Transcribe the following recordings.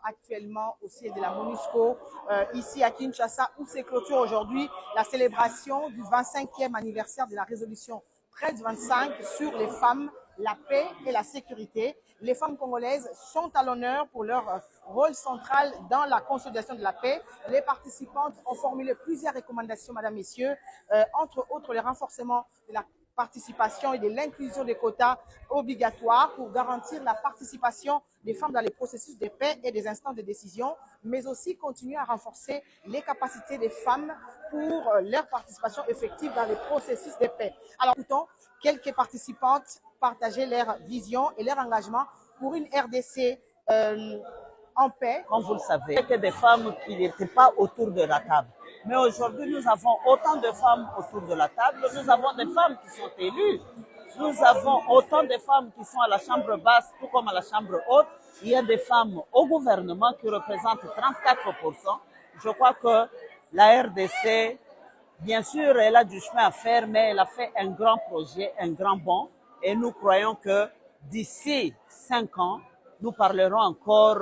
Actuellement au siège de la MONUSCO, ici à Kinshasa, où se clôture aujourd'hui la célébration du 25e anniversaire de la résolution 1325 sur les femmes, la paix et la sécurité. Les femmes congolaises sont à l'honneur pour leur rôle central dans la consolidation de la paix. Les participantes ont formulé plusieurs recommandations, mesdames, messieurs, entre autres le renforcement de la participation et de l'inclusion des quotas obligatoires pour garantir la participation des femmes dans les processus de paix et des instances de décision, mais aussi continuer à renforcer les capacités des femmes pour leur participation effective dans les processus de paix. Alors, écoutons quelques participantes partager leur vision et leur engagement pour une RDC en paix. Comme vous le savez, il y a des femmes qui n'étaient pas autour de la table. Mais aujourd'hui, nous avons autant de femmes autour de la table. Nous avons des femmes qui sont élues. Nous avons autant de femmes qui sont à la chambre basse, tout comme à la chambre haute. Il y a des femmes au gouvernement qui représentent 34%. Je crois que la RDC, bien sûr, elle a du chemin à faire, mais elle a fait un grand projet, un grand bond. Et nous croyons que d'ici 5 ans, nous parlerons encore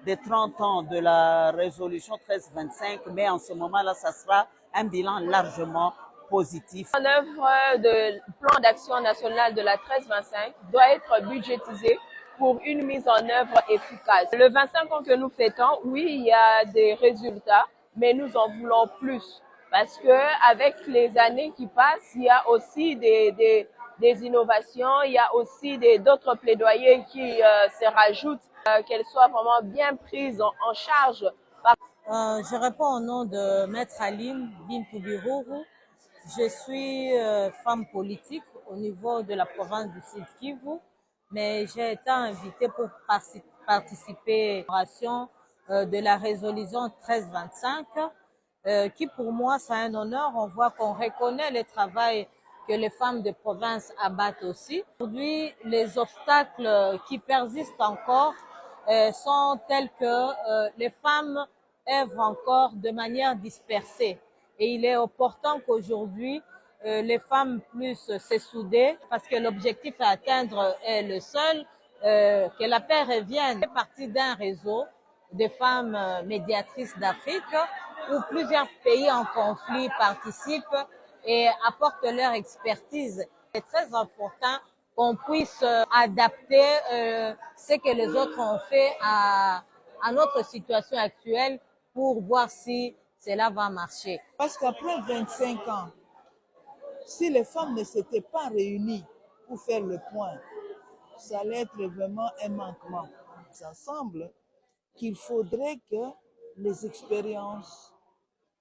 des 30 ans de la résolution 1325, mais en ce moment-là, ça sera un bilan largement positif. En œuvre du plan d'action national de la 1325 doit être budgétisé pour une mise en œuvre efficace. Le 25 ans que nous fêtons, oui, il y a des résultats, mais nous en voulons plus. Parce que avec les années qui passent, il y a aussi des innovations, il y a aussi d'autres plaidoyers qui se rajoutent, qu'elles soient vraiment bien prises en charge. Je réponds au nom de Maître Aline Bintou-Biruru. Je suis femme politique au niveau de la province du Sud Kivu, mais j'ai été invitée pour participer à l'opération de la résolution 1325, qui pour moi c'est un honneur. On voit qu'on reconnaît le travail que les femmes de province abattent aussi. Aujourd'hui, les obstacles qui persistent encore sont tels que les femmes œuvrent encore de manière dispersée. Et il est opportun qu'aujourd'hui, les femmes puissent se souder parce que l'objectif à atteindre est le seul, que la paix revienne. C'est partie d'un réseau de femmes médiatrices d'Afrique où plusieurs pays en conflit participent et apportent leur expertise. C'est très important qu'on puisse adapter ce que les autres ont fait à notre situation actuelle pour voir si cela va marcher. Parce qu'après 25 ans, si les femmes ne s'étaient pas réunies pour faire le point, ça allait être vraiment un manquement. Ça semble qu'il faudrait que les expériences,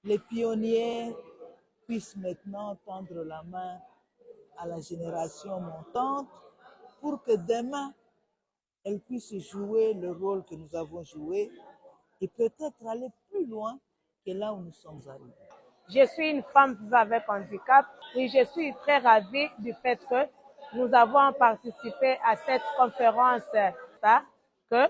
les pionniers puissent maintenant tendre la main à la génération montante pour que demain, elles puissent jouer le rôle que nous avons joué et peut-être aller plus loin que là où nous sommes arrivés. Je suis une femme vivant avec handicap et je suis très ravie du fait que nous avons participé à cette conférence, que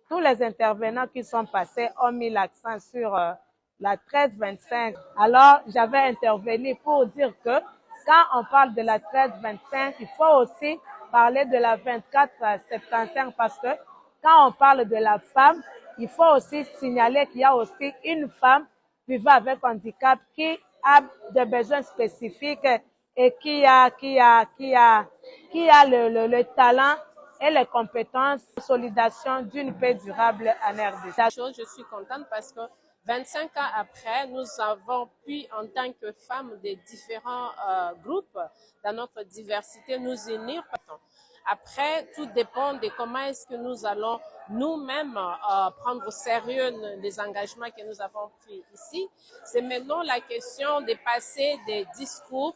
tous les intervenants qui sont passés ont mis l'accent sur la 1325. Alors, j'avais intervenu pour dire que quand on parle de la 1325, il faut aussi parler de la 2475 parce que quand on parle de la femme, il faut aussi signaler qu'il y a aussi une femme vivant avec handicap qui a des besoins spécifiques et qui a le talent et les compétences de consolidation d'une paix durable en RDC. Je suis contente parce que 25 ans après, nous avons pu, en tant que femmes des différents groupes, dans notre diversité, nous unir. Après, tout dépend de comment est-ce que nous allons nous-mêmes prendre au sérieux les engagements que nous avons pris ici. C'est maintenant la question de passer des discours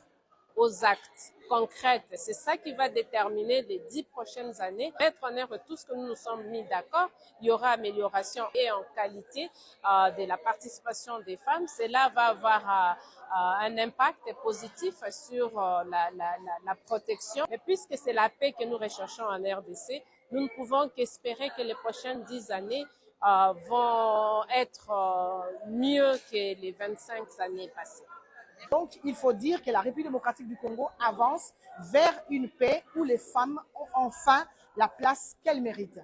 aux actes concrets. C'est ça qui va déterminer les 10 prochaines années. Mettre en œuvre tout ce que nous nous sommes mis d'accord, il y aura amélioration et en qualité de la participation des femmes. Cela va avoir un impact positif sur la protection. Et puisque c'est la paix que nous recherchons en RDC, nous ne pouvons qu'espérer que les prochaines 10 années vont être mieux que les 25 années passées. Donc, il faut dire que la République démocratique du Congo avance vers une paix où les femmes ont enfin la place qu'elles méritent.